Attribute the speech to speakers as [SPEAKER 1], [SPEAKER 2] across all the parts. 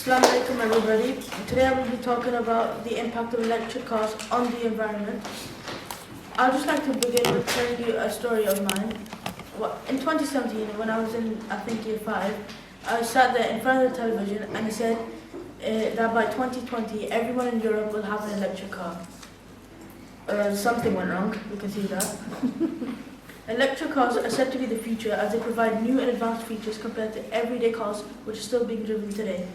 [SPEAKER 1] Assalamu alaikum everybody. Today I will be talking about the impact of electric cars on the environment. I'd just like to begin with telling you a story of mine. In 2017, when I was in, I think, year 5, I sat there in front of the television and it said that by 2020 everyone in Europe will have an electric car. Something went wrong, you can see that. Electric cars are said to be the future as they provide new and advanced features compared to everyday cars which are still being driven today.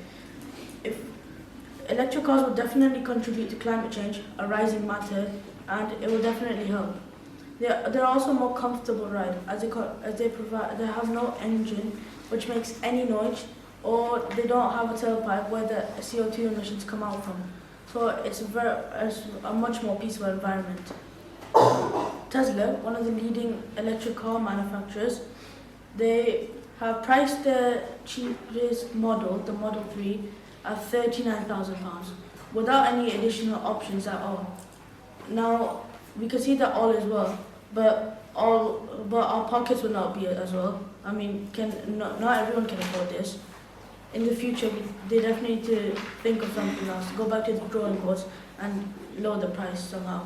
[SPEAKER 1] Electric cars will definitely contribute to climate change, a rising matter, and it will definitely help. They're also a more comfortable ride as they have no engine which makes any noise, or they don't have a tailpipe where the CO2 emissions come out from. So it's a much more peaceful environment. Tesla, one of the leading electric car manufacturers, they have priced the cheapest model, the Model 3, at £39,000 without any additional options at all. Now, we can see that all is well, but our pockets will not be as well. I mean, not everyone can afford this. In the future, they definitely need to think of something else, go back to the drawing boards and lower the price somehow.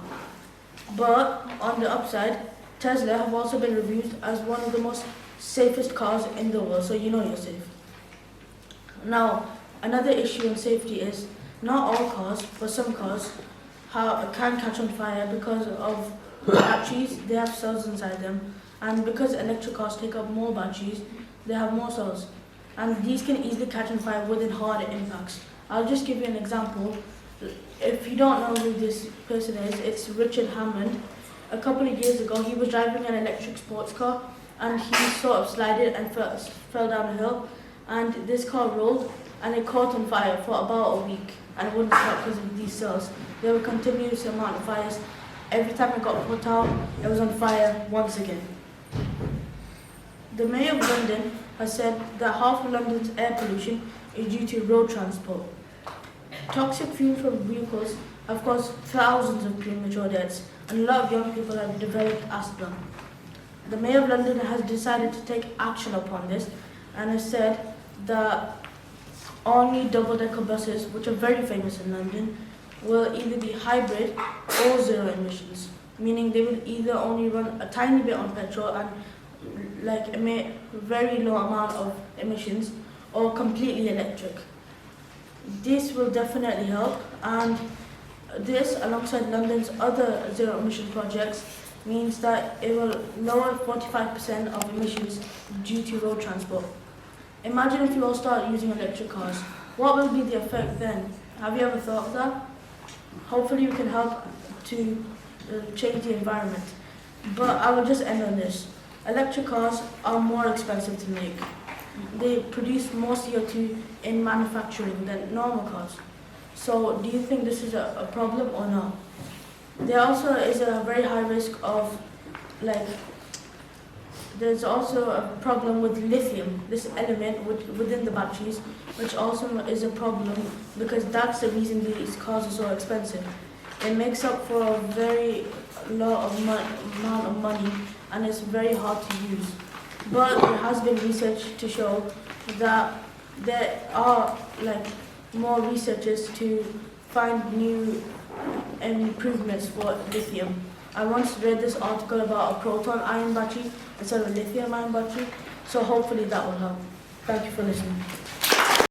[SPEAKER 1] But on the upside, Tesla have also been reviewed as one of the most safest cars in the world, so you know you're safe. Now, another issue in safety is not all cars, but some cars can catch on fire because of batteries. They have cells inside them, and because electric cars take up more batteries, they have more cells, and these can easily catch on fire within harder impacts. I'll just give you an example. If you don't know who this person is, it's Richard Hammond. A couple of years ago, he was driving an electric sports car and he sort of slided and fell down a hill, and this car rolled and it caught on fire for about a week, and it wouldn't stop because of these cells. There were continuous amount of fires. Every time it got put out, it was on fire once again. The Mayor of London has said that half of London's air pollution is due to road transport. Toxic fumes from vehicles have caused thousands of premature deaths, and a lot of young people have developed asthma. The Mayor of London has decided to take action upon this and has said that only double-decker buses, which are very famous in London, will either be hybrid or zero emissions, meaning they will either only run a tiny bit on petrol and emit very low amount of emissions, or completely electric. This will definitely help, and this, alongside London's other zero emission projects, means that it will lower 45% of emissions due to road transport. Imagine if you all start using electric cars. What will be the effect then? Have you ever thought of that? Hopefully we can help to change the environment. But I will just end on this. Electric cars are more expensive to make. They produce more CO2 in manufacturing than normal cars. So do you think this is a problem or not? There also is a very high risk of, there's also a problem with lithium, this element within the batteries, which also is a problem because that's the reason these cars are so expensive. It makes up for a very low amount of money, and it's very hard to use. But there has been research to show that there are more researchers to find new improvements for lithium. I once read this article about a proton-ion battery instead of a lithium-ion battery, so hopefully that will help. Thank you for listening.